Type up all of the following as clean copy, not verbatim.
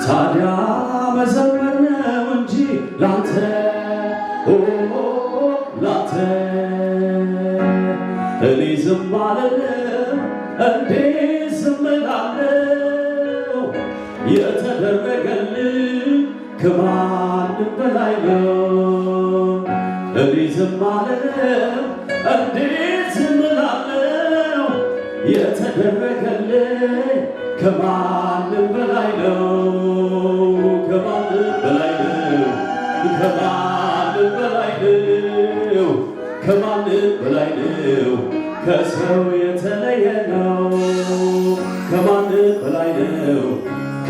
ታዲያ መዘመር ነው እንጂ ላንተ ላንተ እኔ ዝም አልልም እንዴት ዝም እላለሁ? የተደረገልኝ ከማንም በላይ ነው። እኔ ዝም አልልም እንዴት ዝም እላለሁ? የተደረገልኝ ከማንም በላይ ነው። ከማንም በላይ ነው። ከማንም በላይ ነው። ከማንም በላይ ነው። ከሰው የተለየ ነው። ከማንም በላይ ነው።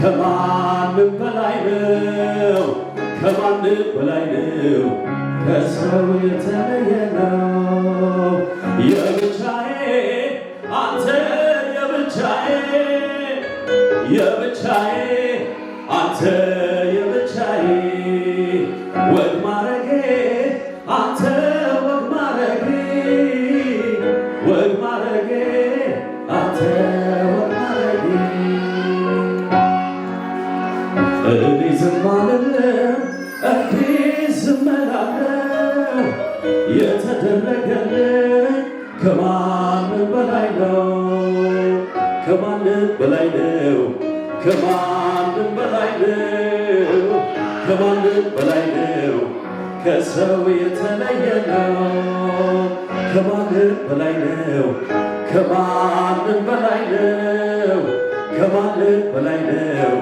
ከማንም በላይ ነው። ከማንም በላይ ነው። ከሰው የተለየ ነው። የብቻዬ አንተ የብቻዬ የብቻዬ አንተ የብቻዬ ወግ ማረጌ አንተ ወግ ማረጌ ወግ ማረጌ አንተ ወግ ማረጌ እኔ ዝም አልልም እንዴት ዝም እላለሁ? የተደረገልኝ ከማንም በላይ ነው። ከማንም በላይ ነው። ከማንም በላይ ነው። ከማንም በላይ ነው። ከሰው የተለየ ነው። ከማንም በላይ ነው። ከማንም በላይ ነው። ከማንም በላይ ነው።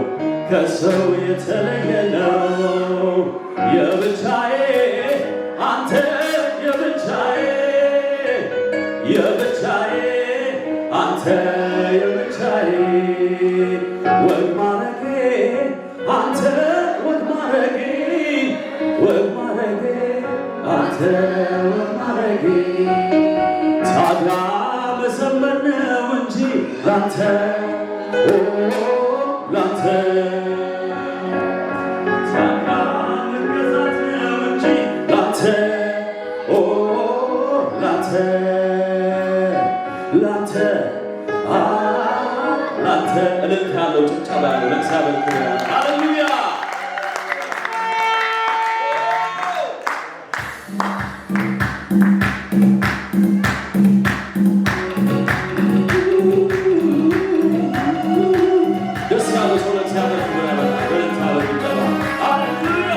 ከሰው የተለየ ነው። የብቻዬ አንተ የብቻዬ የብቻዬ አንተ የብቻዬ ወግ ማረጌ አንተ ወግ ማረጌ ወግ ማረጌ አንተ ወግ ማረጌ ታዲያ መዘመር ነው እንጂ ላንተ ላንተ ታዲያ መገዛት ነው እንጂ ላንተ ላንተ ላንተ ላንተ እልልታ ያለው ጭብጨባ ያለው ለእግዚአብሔር ክብር። ሃሌሉያ ደስ ያለው ሰው ለእግዚአብሔር ክብር ያመጣል። እልልታ ያለው ጭብጨባ ሃሌሉያ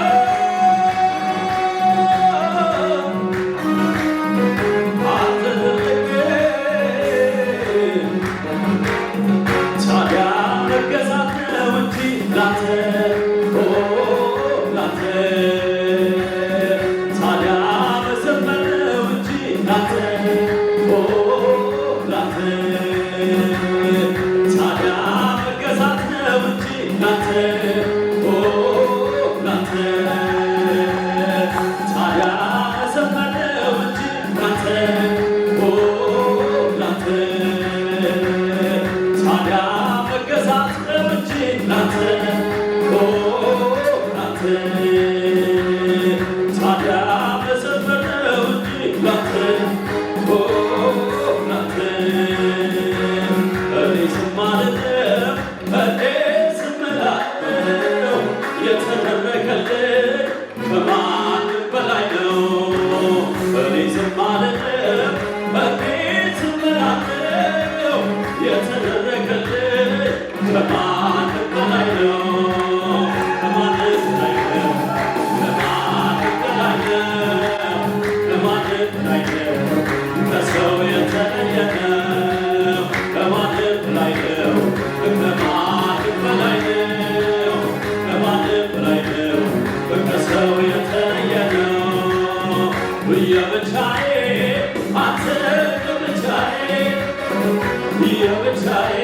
የብቻዬ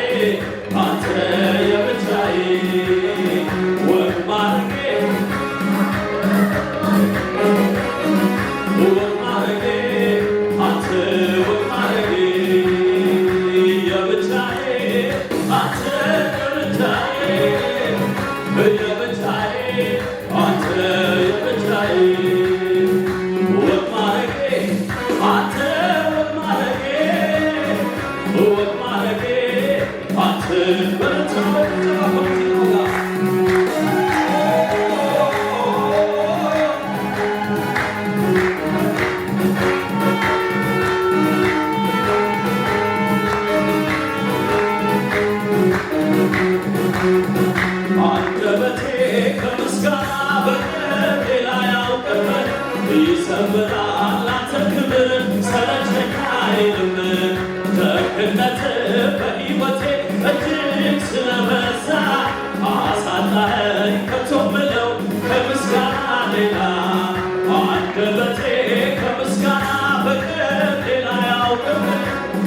አንተ የብቻዬ አንደበቴ ከምስጋና በቀር ሌላ ያውቅም። ይዘምራል አንተ ክብር ሰለቸኝ አይልም። ደግነትህ በሕይወቴ እጅግ ስለበዛ አሳጣኸኝ ከቶ ምለው ከምስጋና ሌላ። አንደበቴ ከምስጋና በቀር ሌላ ያውቅም።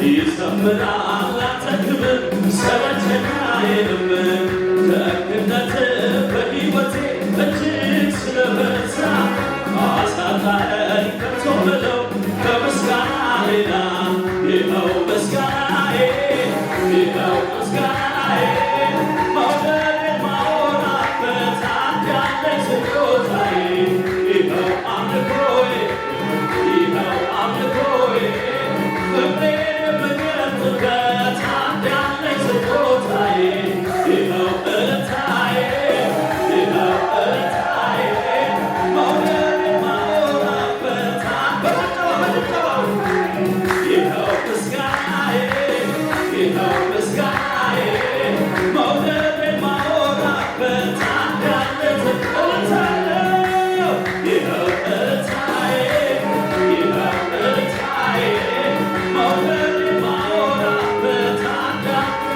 ይዘምራል አንተ ክብር ሰለቸኝ አይልም። ደግነትህ በሕይወቴ እጅግ ስለበዛ አሳጣኸኝ ከቶ ምለው ከምስጋና ሌላ። ይኸው ምስጋናዬ ይኸው ምስጋናዬ መውደድን ማወራበት አንድ ያለኝ ስጦታዬ። ይኸው አምልኮዬ ይኸው አምልኮዬ ፍቅሬን የምገልጥበት አንድ ያለኝ ስጦታዬ። ይኸው እልልታዬ ይኸው እልልታዬ መውደድን ማወራበት በጭብጨባ ይኸው ምስጋናዬ ይኸው ምስጋናዬ መውደድን ማወራበት አንድ ያለኝ እልልታዬ። ይኸው እልልታዬ ይኸው እልልታዬ መውደድን ማወራበት አንድ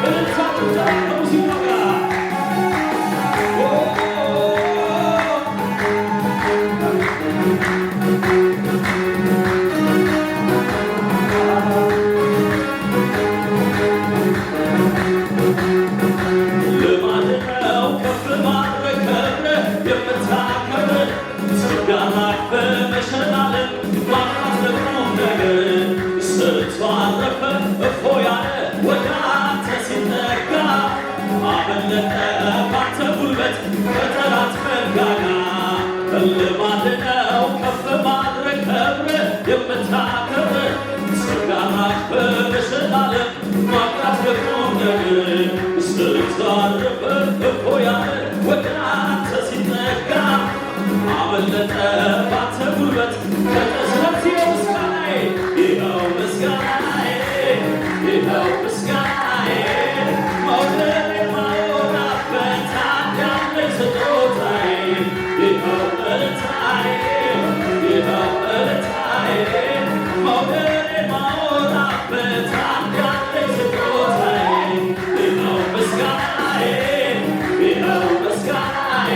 እልልታ ከሙዚቃው ጋር ልማድ ነው ከፍ ማድረግ ከብረህ የምታከብር ምስጋናህ በመሸላለም ማጣት ለቁም ነገር ስትዋረፈ እፎ ያለ ወደ አንተ ሲጠጋ አመለጠ ባንተ ጉልበት ከጠላት መንጋጋ። ልማድ ነው ከፍ ማድረግ ከብረህ የምታከብር ምስጋናህ በመሸላለም ማጣት ለቁም ነገር ስትዋረፈ እፎ ያለ ወደ አንተ ሲጠጋ አመለጠ ባንተ ጉልበት ስለዚህ ምስጋናዬ ይኸው ምስጋናዬ ይኸው ምስጋናዬ መውደድን ማወራበት አንድ ያለኝ ስጦታዬ። ይኸው እልልታዬ ይኸው እልልታዬ መውደድን ማወራበት አንድ ያለኝ ስጦታዬ። ይኸው ምስጋናዬ ይኸው ምስጋናዬ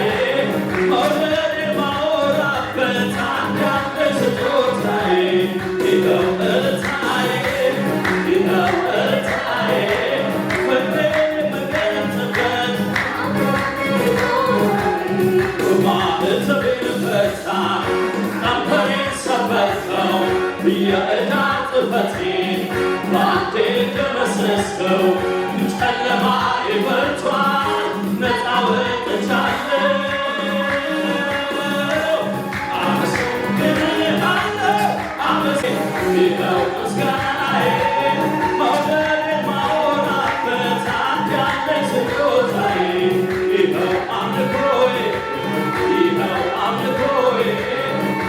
መውደድን ማወራበት አንድ ያለኝ ስጦታዬ። ይኸው እልልታዬ ይኸው እልልታዬ ፍቅሬን የምገልጥበት ማዕተቤን ፈታ ቀንበሬን ሰበርከው የዕዳ ጽሕፈቴን በአንዴ ደመሰስከው። ጨለማዬ በርቷል ነፃ ወጥቻለሁ። አመሰግንሃለሁ ይኸው ምስጋናዬ መውደድን ማወራበት አንድ ያለኝ ስጦታዬ። ይኸው አምልኮዬ ይኸው አምልኮዬ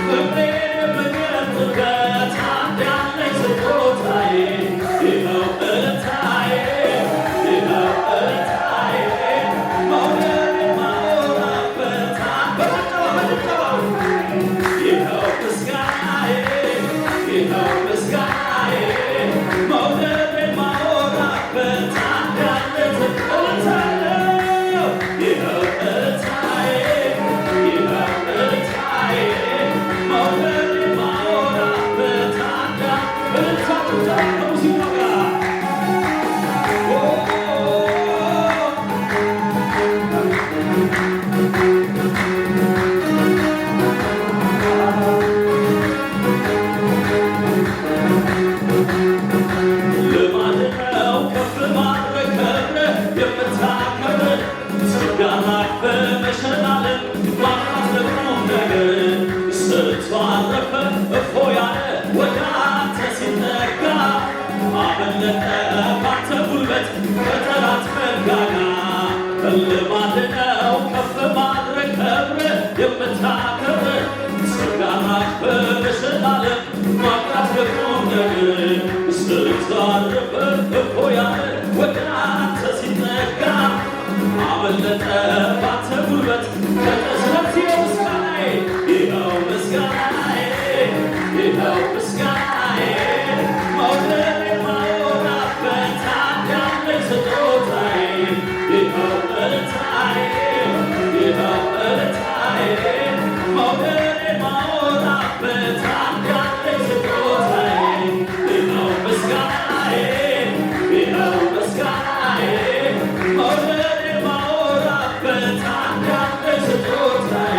ፍቅሬን የምገልጥበት አንድ ያለኝ ስጦታዬ። ይኸው እልልታዬ ይኸው እልልታዬ መውደድን ማወራበት በጭብጨባ ይኸው ምስጋናዬ ይኸው ምስጋናዬ መውደድን ማወራበት አንድ ያለኝ እልልታዬ። ይኸው እልልታዬ ይኸው እልልታዬ መውደድን ማወራበት አንድ እልልታ ከሙዚቃው ጋር ልማድ ነው ከፍ ማድረግ ከብረህ የምታከብር ምስጋናህ በመሸላለም ማጣት ለቁም ነገር ስትዋረፈ እፎ ያለ ወደ አንተ ሲጠጋ አመለጠ ባንተ ጉልበት ከጠላት መንጋጋ። ልማድ ነው ከፍ ማድረግ ከብረህ የምታከብር ምስጋናህ በመሸላለም ማጣት ለቁም ነገር ስትዋረፈ እፎ ያለ ወደ አንተ ሲጠጋ አመለጠ ባንተ ጉልበት ስለዚህ ምስጋናዬ ይኸው ምስጋናዬ ይኸው ምስጋናዬ መውደድ የማወራበት ያለኝ ስጦታዬ ይኸው እልልታዬ ይኸው እልልታዬ መውደድ የማወራበት ያለኝ ስጦታዬ ይኸው ምስጋናዬ ይኸው ምስጋናዬ መውደድ የማወራበት ያለኝ ስጦታዬ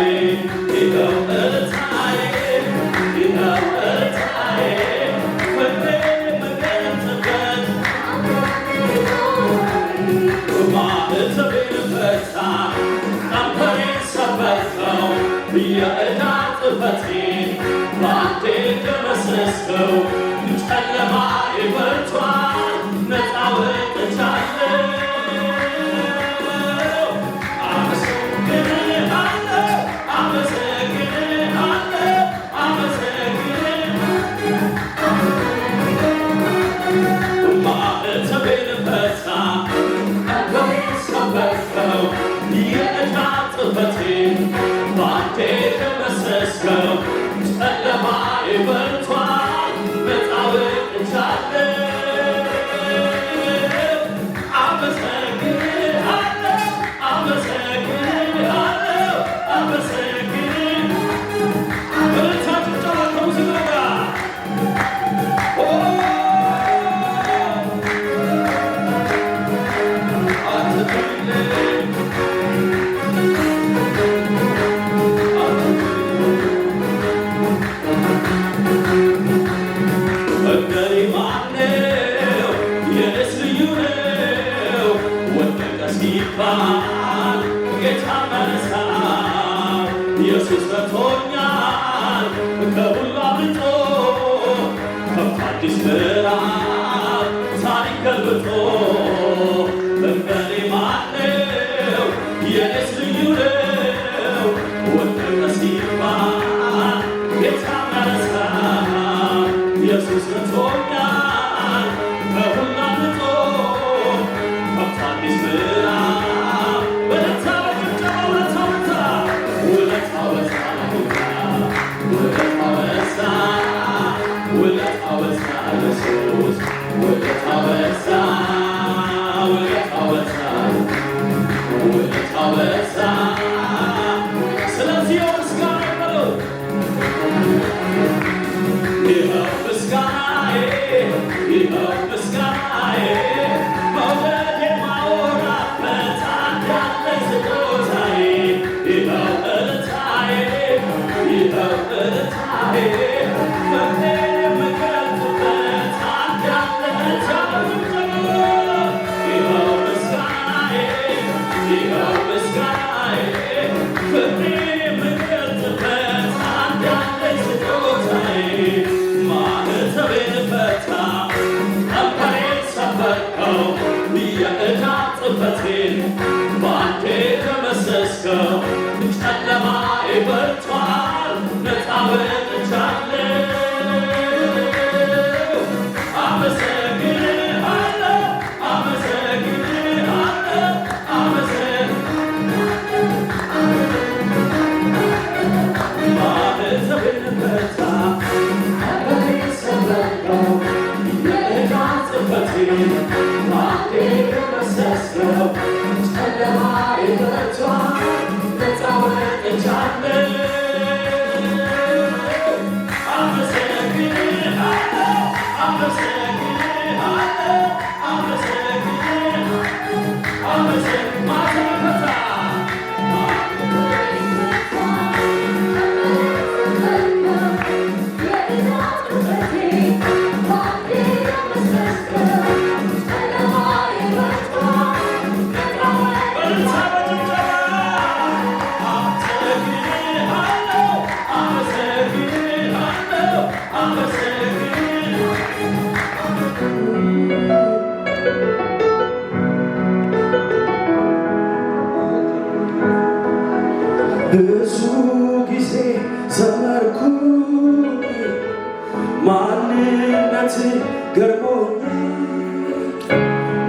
ይኸው እልልታዬ ይኸው እልልታዬ ፍቅሬን የምገልጽበት ማዕተቤን ፈታ ቀንበሬን ሰበርከው የዕዳ ጽሕፈቴን በአንዴ ደመሰስከው ጨለማዬ በርቷል ነፃ ወጥቻለሁ አመሰግንሃለሁ አመሰግንሃለሁ አመሰግንሃለሁ ማዕተቤን ፈታ ቀንበሬን ሰበርከው የዕዳ ጽሕፈቴን በአንዴ ደመሰስከው ጨለማዬ በርቷል ነፃ ወጥቻለሁ አመሰግንሃለሁ አመሰግንሃለሁ አመሰግንሃለሁ በልታችሁ ጨዋታ ሙዚቃ ጋር እገሌ ማነው የእኔስ ልዩ ነው ወደቀ ሲባል ጌታ መነሳ ኢየሱስ ረድቶኛል ከሁሉ አብልጦ ከፍ አዲስ ምዕራፍ ታሪክ ገልብጦ እገሌ ማነው የእኔስ ልዩ ነው ወደቀ ሲባል ጌታ መነሳ ኢየሱስ ረድቶኛል ከሁሉ አብልጦ ከፍ አዲስ ምዕራፍ ውለታ በጭብጨባ ውለታ በዛ ውለታ በዛ ውለታ በዛ ኢየሱስ ውለታ በዛ ውለታ በዛ ውለታ በዛ ስለዚህ ምስጋና ይበለው ይኸው ምስጋናዬ ይኸው ምስጋናዬ መውደድ የማወራበት ያለኝ ስጦታዬ ይኸው እልልታዬ ይኸው እልልታዬ ፍቅሬን የምገልጽበት ያለኝ ይኸው ምስጋናዬ ይኸው ምስጋናዬ ፍቅሬን የምገልጽበት ያለኝ ስጦታዬ ማዕተቤን ፈታ ቀንበሬን ሰበርከው የዕዳ ጽሕፈቴን በአንዴ ደመሰስከው ጨለማዬ በርቷል ነፃ ወጥቻለሁ አመሰግንሃለሁ አመሰግንሃለሁ ማዕተቤን ፈታ ቀንበሬን ሰበርከው የዕዳ ጽሕፈቴን በአንዴ ደመሰስከው ጨለማዬ በርቷል ነፃ ወጥቻለሁ አመሰግንሃለሁ አመሰግንሃለሁ አመሰግንሃለሁ ማዕተቤን ፈታ ብዙ ጊዜ ዘመርኩ ማንነት ገርሞኝ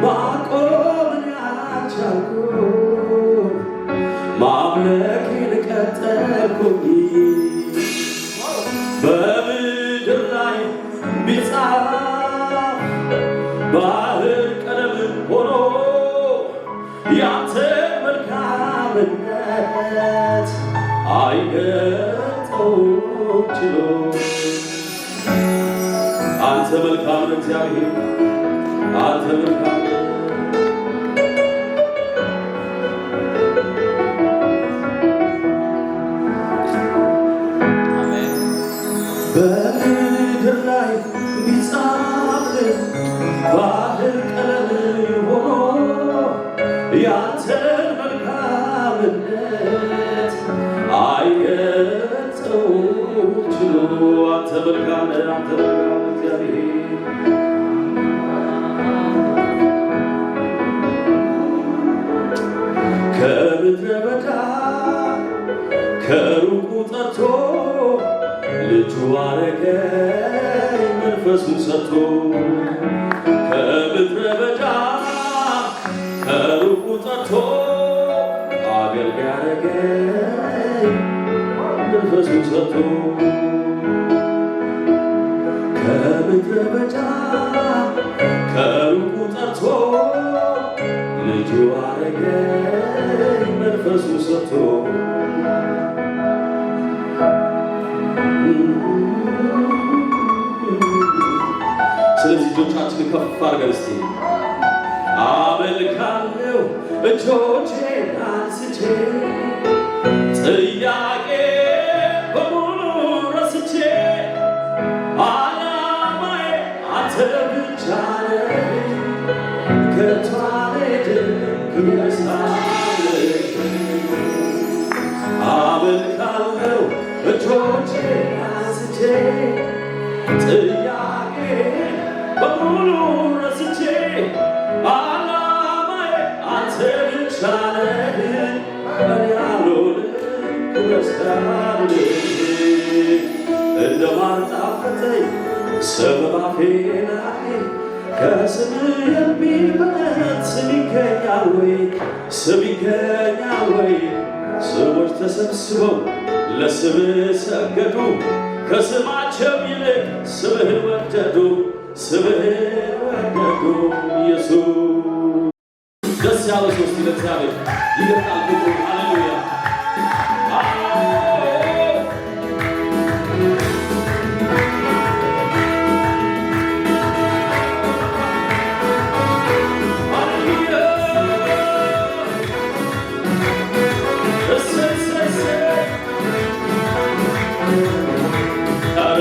ማቆምን ያልቻልኩ ማምለኬን ቀጠልኩኝ በምድር ላይ ቢጻፍ ባህር ቀለም ሆኖ ያንተ መልካምነት አይገልጠውም ችሎ አንተ መልካም እግዚአብሔር አንተ መልካም በምድር ላይ ቢጻፍ ባህር ቀለም ሆኖ ያንተን መልካምነት አይገልጸውም ችሎ አንተ መልካም አንተ መልካም እግዚአብሔር ከምድረ በዳ ከሩቁ ጠርቶ ልጁ አረገኝ መንፈሱን ሰጥቶ ከምድረ በዳ ከሩቁ ጠርቶ አገልጋይ አረገኝ መንፈሱን ሰጥቶ ከምድረ በዳ ከሩቁ ጠርቶ ልጁ አረገኝ መንፈሱን ሰጥቶ ስለዚህ እጆቻችን ከፍ አድርገን እስቲ አመልካለሁ እጆቼን አንስቼ ጥያቄ በሙሉ ረስቼ ዓላማዬ አንተ ብቻ ነህ ከቶ አልሄድም ክብር ሳልልህ አመልካለሁ እጆቼን አንስቼ ጥያቄ በሙሉ ረስቼ ዓላማዬ አንተ ብቻ ነህ እኔ አልሆንም ክብር ሳልልህ እንደ ማር ጣፈጠኝ ስም ባፌ ላይ ከስምህ የሚበልጥ ስም ይገኛል ወይ ስም ይገኛል ወይ ሰዎች ተሰብስበው ለስምህ ሰገዱ ከስማቸው ይልቅ ስምህን ወደዱ ስምህን ወደዱ ኢየሱስ ደስ ያለ ሶስት ለእግዚአብሔር ይገጣል ፍቅሩ ሃሌሉያ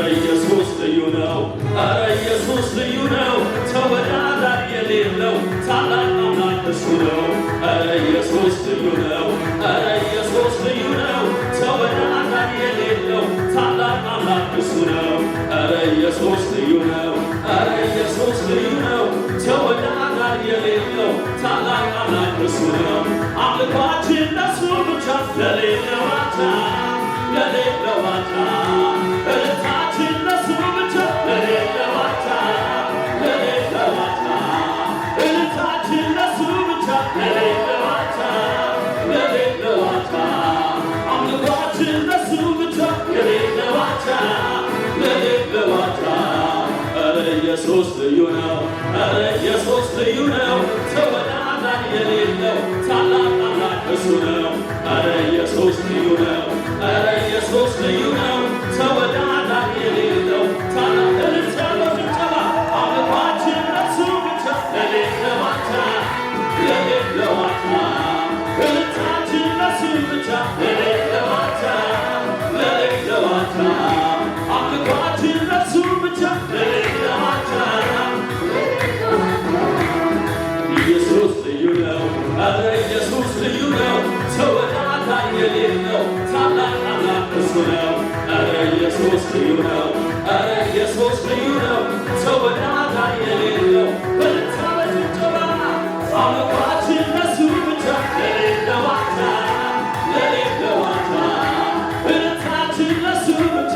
ኢየሱስ ልዩ ነው ኢየሱስ ልዩ ነው ተወዳዳሪ የሌለው ታላቅ አምላክ እሱ ነው ኢየሱስ ልዩ ነው ኢየሱስ ልዩ ነው ተወዳዳሪ የሌለው ታላቅ እልልታ ያለው ጭብጨባ አምልኳችን ለእሱ ብቻ ለሌለው አቻ ለሌለው አቻ እልልታችን ለእሱ ብቻ ለሌለው አቻ ለሌለው አቻ አምልኳችን ለእሱ ብቻ ለሌለው አቻ ኢየሱስ ልዩ ነው ኢየሱስ ልዩ ነው ተወዳዳሪ የሌለው ታላቅ አምላክ እሱ ነው ኢየሱስ ልዩ ነው ኢየሱስ ልዩ ነው ተወዳዳሪ የሌለው በልታ በጭብጨባ አምልኳችን ለእሱ ብቻ ለሌለው አቻ ለሌለው አቻ እልልታችን ለእሱ ብቻ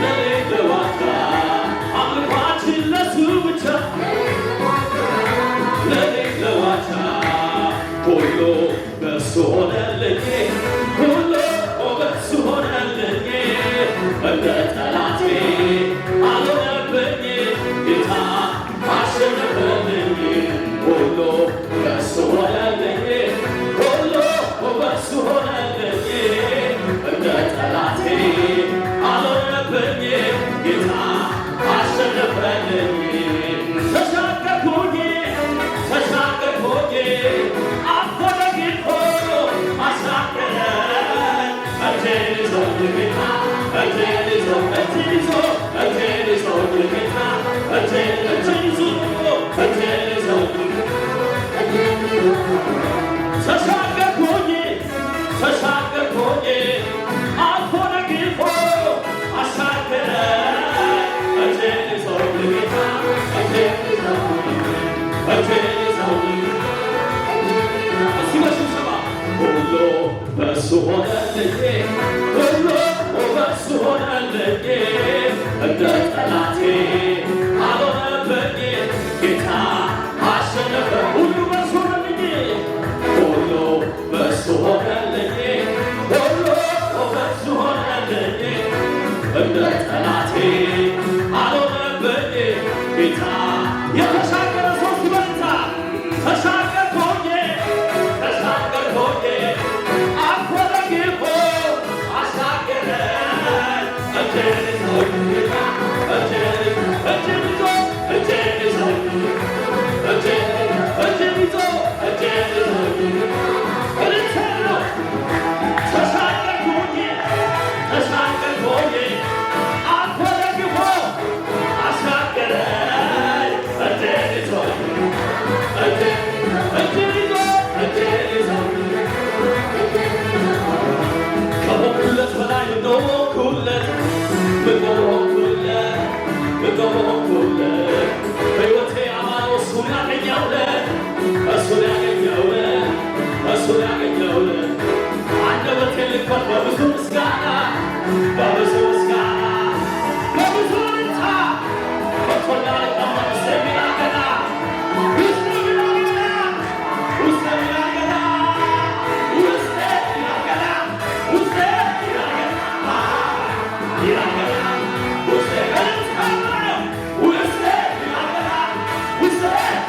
ለሌለው አቻ አምልኳችን ለእሱ ብቻ ለሌለው አቻ ሁሉ በእሱ ሆነልኝ ሁሉ በእሱ ሆነልኝ እንደ ጠላቴ አልሆነብኝ ጌታ አሸነፈልኝ ሁሉ በእሱ ሆነልኝ ሁሉ በእሱ ሆነልኝ እንደ ጠላቴ አልሆነብኝ ጌታ አሸነፈልኝ ተሻገርኩኝ ተሻገርኩኝ አፈረግፎ አሻገረኝ እጄን ይዞ ጌታ እጄን ይዞ እጄን ይዞ እጄን ይዞ ጌታ እጄን ይዞ እጄን ይዞ ተሻገርኩኝ ተሻገርኩኝ አፈረግፎ አሻገረኝ እጄን ይዞ ጌታ እጄን ይዞ እጄን ይዞ ሁሉ በእሱ ሆነልኝ ሁሉ በእሱ ሆነልኝ እንደ ጠላቴ አልሆነብኝ ጌታ አሸነፈ ሁሉ በእሱ ሆነልኝ ሁሉ በእሱ ሆነልኝ ሁሉ በእሱ ሆነልኝ እንደ ጠላቴ አልሆነብኝ ጌታ የተሻገረ ሶስት በልታ ተሻገርኩኝ በብዙ ምስጋና በብዙ ምስጋና በብዙ ልታ በቶላ ውስጥ የሚናገና ውስጥ የሚናገና ውስጥ የሚናገና ውስጥ የሚናገና ውስጥ የሚናገና ይናገና ውስጥ የሚናገና ውስጥ የሚናገና ውስጥ የሚናገና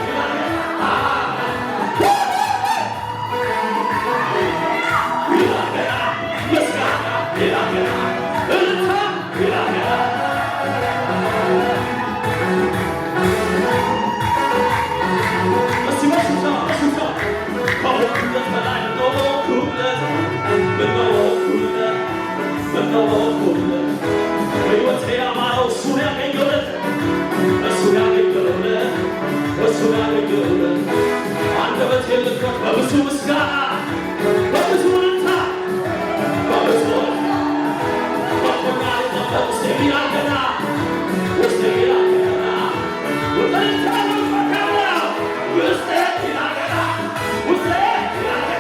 በብዙ ምስጋና በብዙ ልታ በብዙ ውስጥ የሚናገና ውስጥ የሚናገና ውስጥ የሚናገና ውስጥ የሚናገና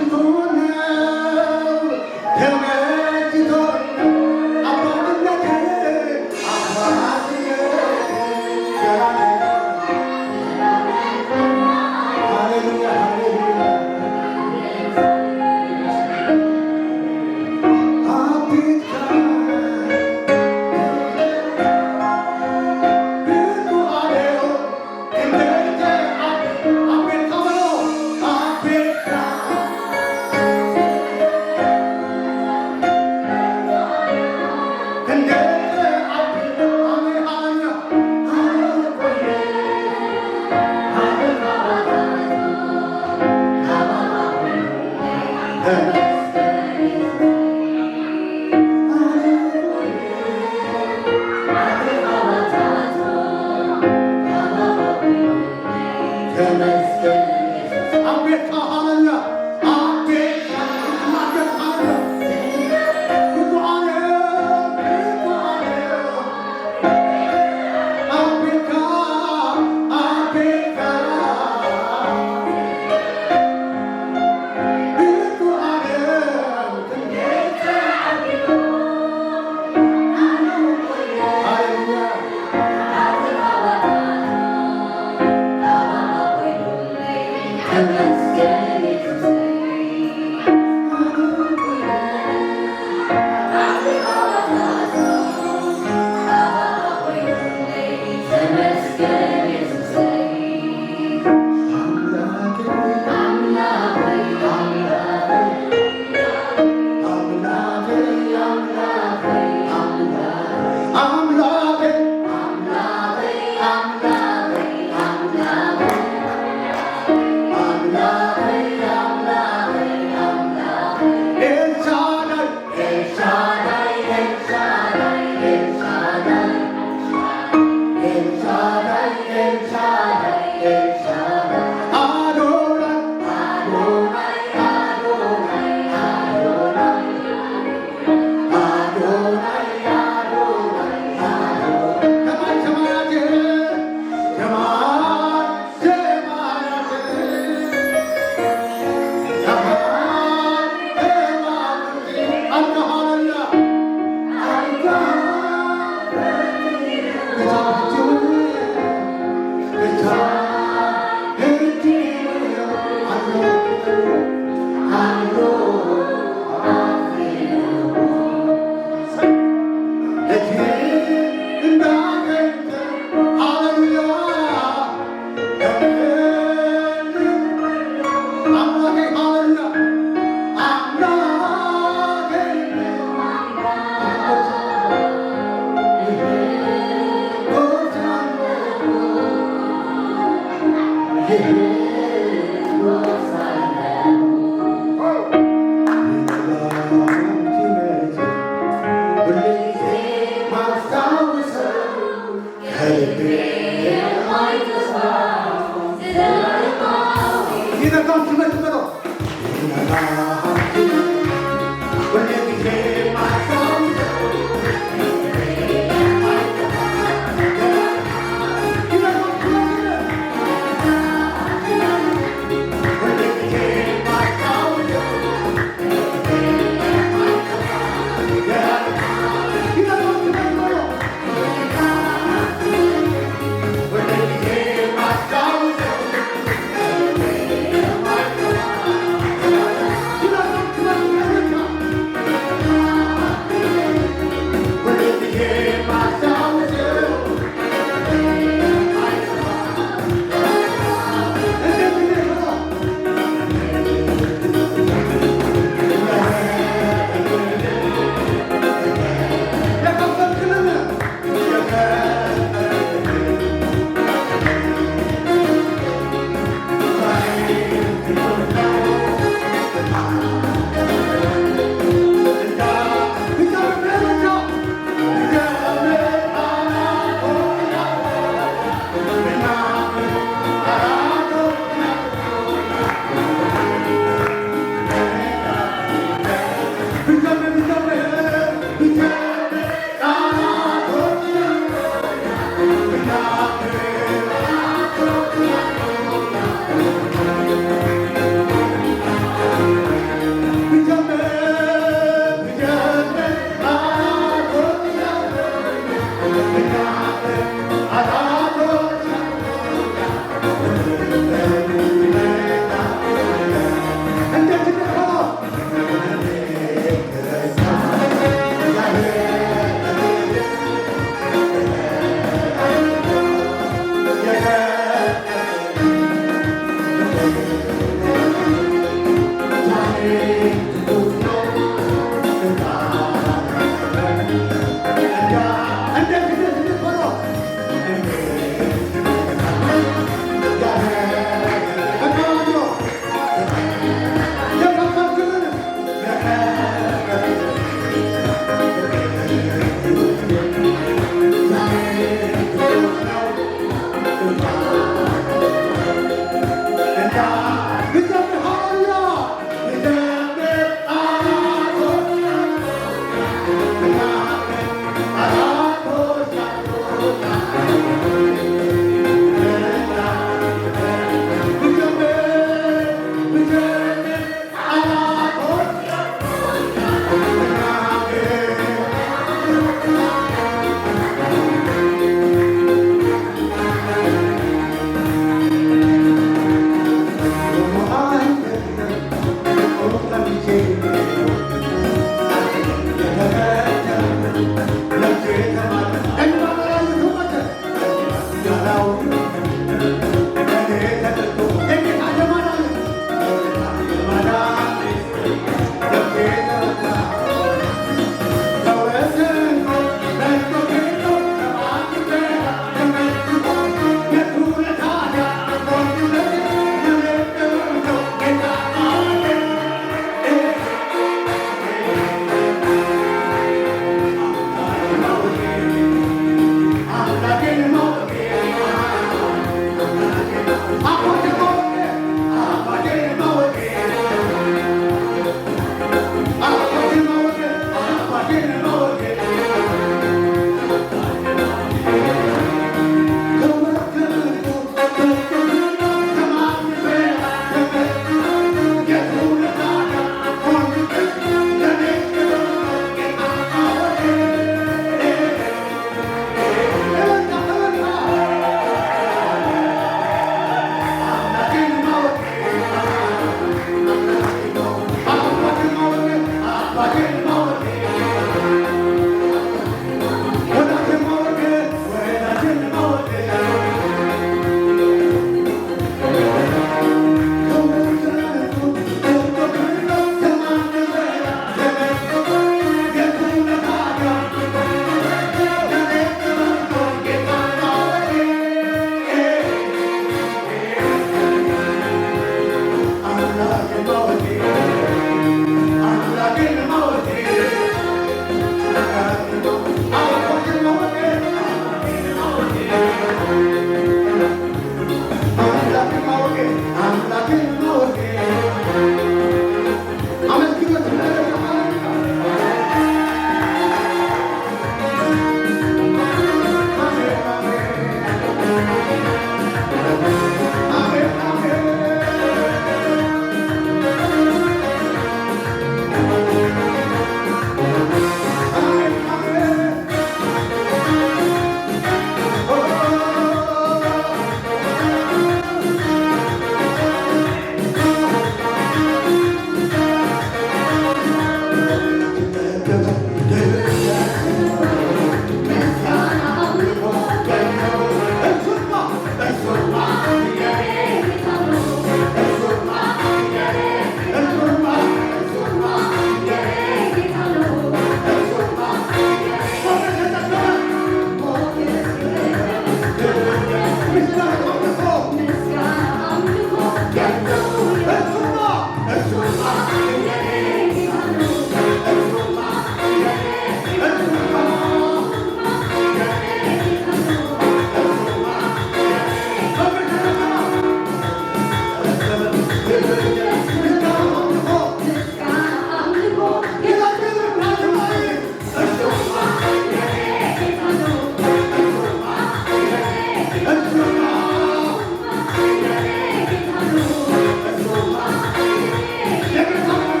Every time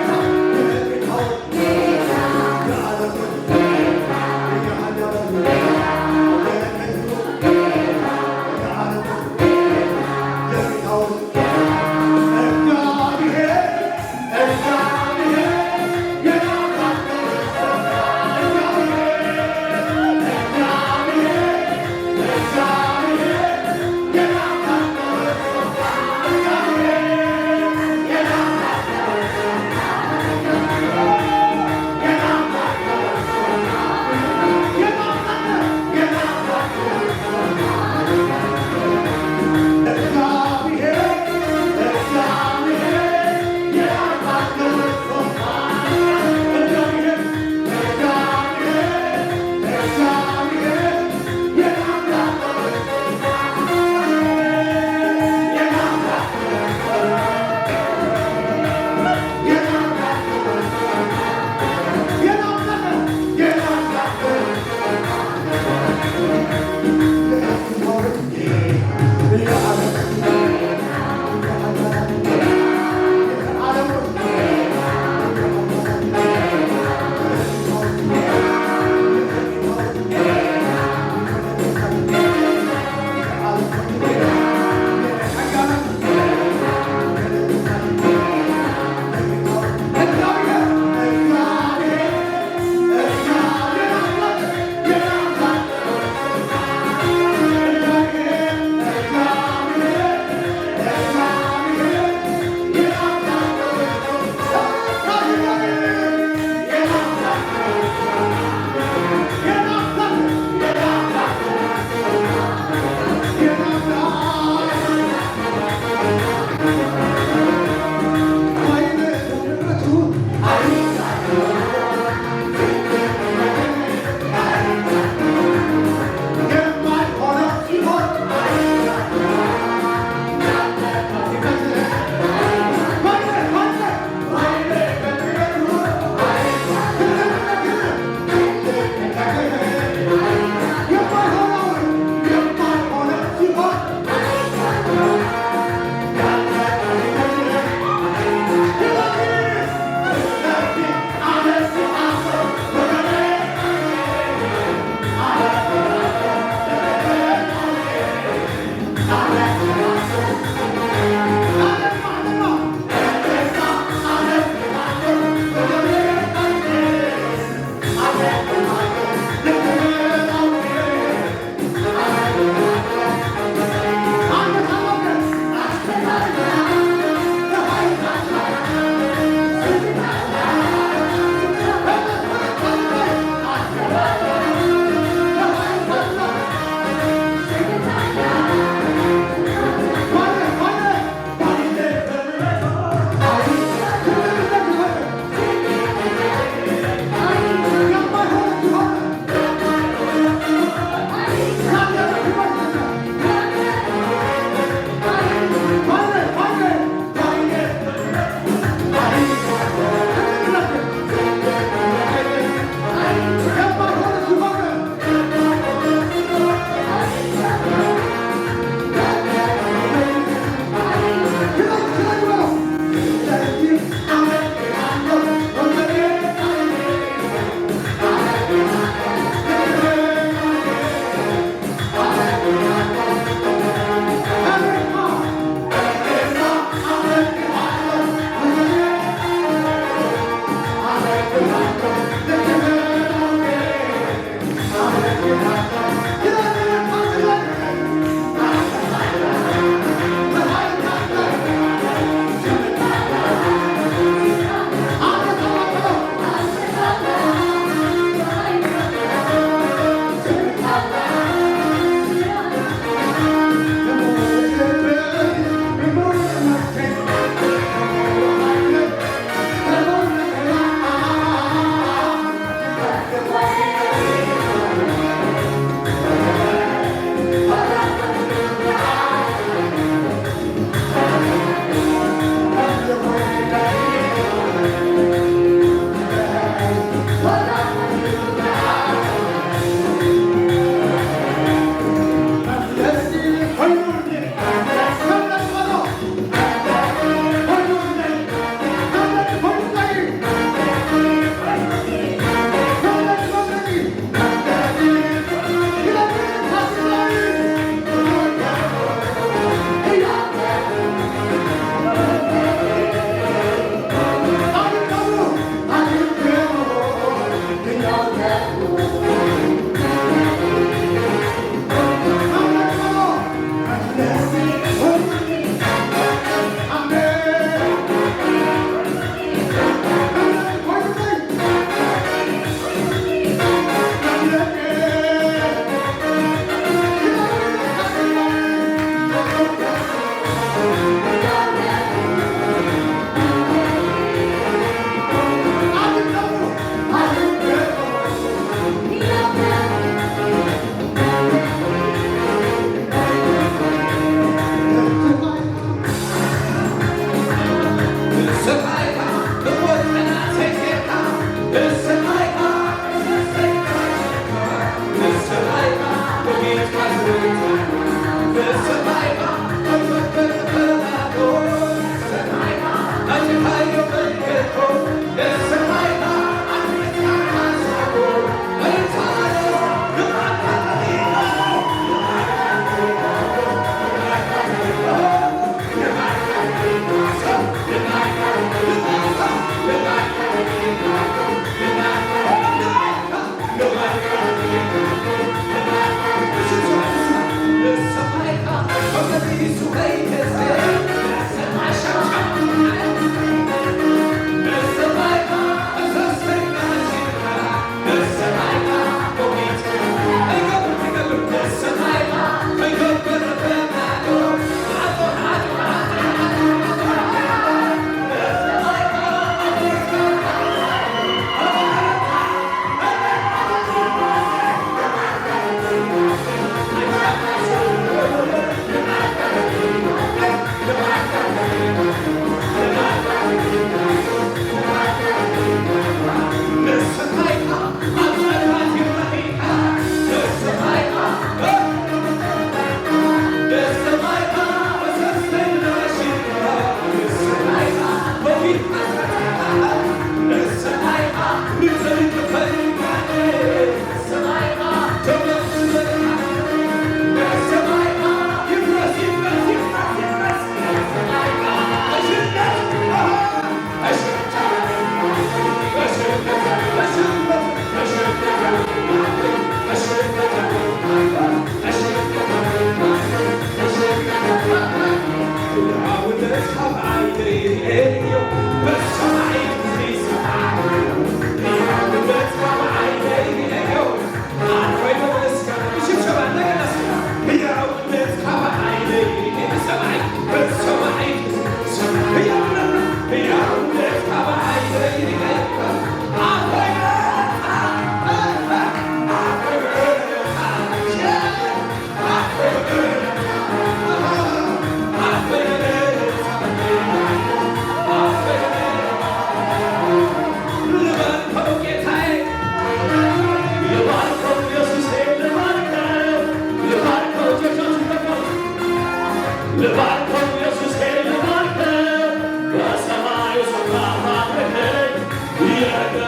ይረዳ